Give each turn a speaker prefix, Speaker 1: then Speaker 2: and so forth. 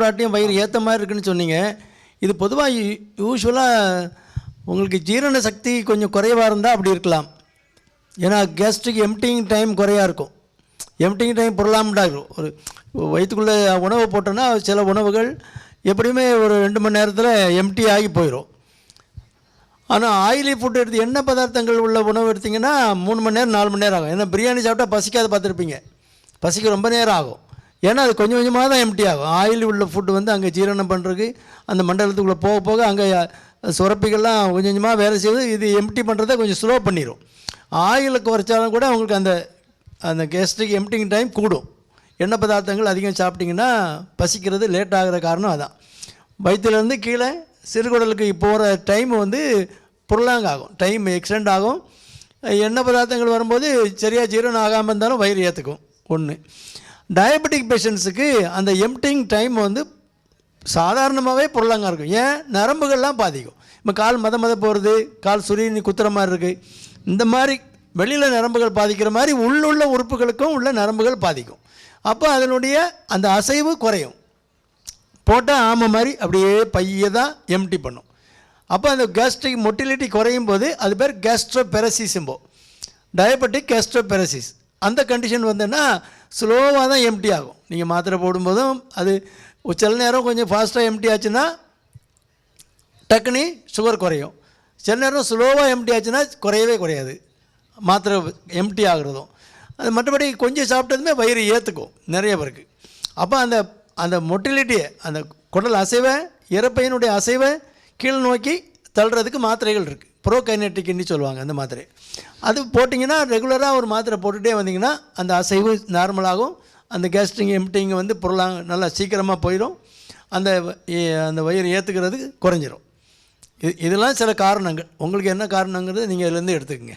Speaker 1: சாப்பிடாட்டியும் வயிறு ஏற்ற மாதிரி இருக்குன்னு சொன்னீங்க. இது பொதுவாக யூஸ்வலாக உங்களுக்கு ஜீரண சக்தி கொஞ்சம் குறைவாக இருந்தால் அப்படி இருக்கலாம். ஏன்னா கேஸ்ட்ரிக் எம்டிங் டைம் குறையாக இருக்கும். எம்டிங் டைம் பொருளாமட்டாகும். ஒரு வயிற்றுக்குள்ளே உணவு போட்டோன்னா சில உணவுகள் எப்படியுமே ஒரு 2 மணி நேரத்தில் எம்டி ஆகி போயிடும். ஆனால் ஆயிலி ஃபுட் எடுத்து எண்ணெய் பதார்த்தங்கள் உள்ள உணவு எடுத்திங்கன்னா 3 மணி நேரம் 4 மணி நேரம் ஆகும். ஏன்னா பிரியாணி சாப்பிட்டா பசிக்காத பார்த்துருப்பீங்க, பசிக்க ரொம்ப நேரம் ஆகும். ஏன்னா அது கொஞ்சம் கொஞ்சமாக தான் எம்டி ஆகும். ஆயில் உள்ள ஃபுட்டு வந்து அங்கே ஜீரணம் பண்ணுறதுக்கு அந்த மண்டலத்துக்குள்ளே போக போக அங்கே சுரப்பிகள்லாம் கொஞ்சம் கொஞ்சமாக வேலை செய்வது. இது எம்டி பண்ணுறதை கொஞ்சம் ஸ்லோ பண்ணிடும். ஆயிலுக்கு குறைச்சாலும் கூட அவங்களுக்கு அந்த கேஸ்ட்ரிக் எம்டிங் டைம் கூடும். எண்ணெய் பதார்த்தங்கள் அதிகம் சாப்பிட்டிங்கன்னா பசிக்கிறது லேட் ஆகிற காரணம் அதான். வயிற்றுலேருந்து கீழே சிறுகுடலுக்கு போகிற டைம் வந்து புரலாங் ஆகும், டைம் எக்ஸ்டெண்ட் ஆகும். எண்ணெய் பதார்த்தங்கள் வரும்போது சரியாக ஜீரணம் ஆகாமல் இருந்தாலும் வயிறு ஏற்றுக்கும். ஒன்று. டயபெட்டிக் பேஷண்ட்ஸுக்கு அந்த எம்டிங் டைம் வந்து சாதாரணமாகவே புரலாங்காக இருக்கும். ஏன்? நரம்புகள்லாம் பாதிக்கும். இப்போ கால் மத போகிறது, கால் சுரியனி குத்துற மாதிரி இருக்குது. இந்த மாதிரி வெளியில் நரம்புகள் பாதிக்கிற மாதிரி உள்ளுள்ள உறுப்புகளுக்கும் உள்ள நரம்புகள் பாதிக்கும். அப்போ அதனுடைய அந்த அசைவு குறையும். போட்டால் ஆமை மாதிரி அப்படியே பைய தான் எம்டி பண்ணும். அப்போ அந்த கேஸ்ட்ரிக் மொட்டிலிட்டி குறையும் போது அது பேர் கேஸ்ட்ரோபெரசிஸ்ம்போ, டயபெட்டிக் கேஸ்ட்ரோபெரசிஸ். அந்த கண்டிஷன் வந்ததுன்னா ஸ்லோவாக தான் எம்டி ஆகும். நீங்கள் மாத்திரை போடும்போதும் அது சில நேரம் கொஞ்சம் ஃபாஸ்ட்டாக எம்டி ஆச்சுன்னா டக்குனி சுகர் குறையும். சில நேரம் ஸ்லோவாக எம்டி ஆச்சுன்னா குறையவே குறையாது மாத்திரை எம்டி ஆகிறதும். அது மற்றபடி கொஞ்சம் சாப்பிட்டதுமே வயிறு ஏற்றுக்கும் நிறைய பேருக்கு. அப்போ அந்த மொட்டிலிட்டியை, அந்த குடல் அசைவை, இறப்பையினுடைய அசைவை கீழ் நோக்கி தள்ளுறதுக்கு மாத்திரைகள் இருக்குது. ப்ரோகைனெட்டிக்னு சொல்லுவாங்க அந்த மாத்திரை. அது போட்டிங்கன்னா ரெகுலராக ஒரு மாத்திரை போட்டுகிட்டே வந்தீங்கன்னா அந்த அசைவு நார்மலாகும். அந்த கேஸ்ட்ரிக் எம்டிங் வந்து நல்லா சீக்கிரமாக போயிடும். அந்த வயிறு ஏற்றுக்கிறதுக்கு குறைஞ்சிரும். இதெல்லாம் சில காரணங்கள். உங்களுக்கு என்ன காரணங்கிறது நீங்கள் இதுலேருந்து எடுத்துக்கங்க.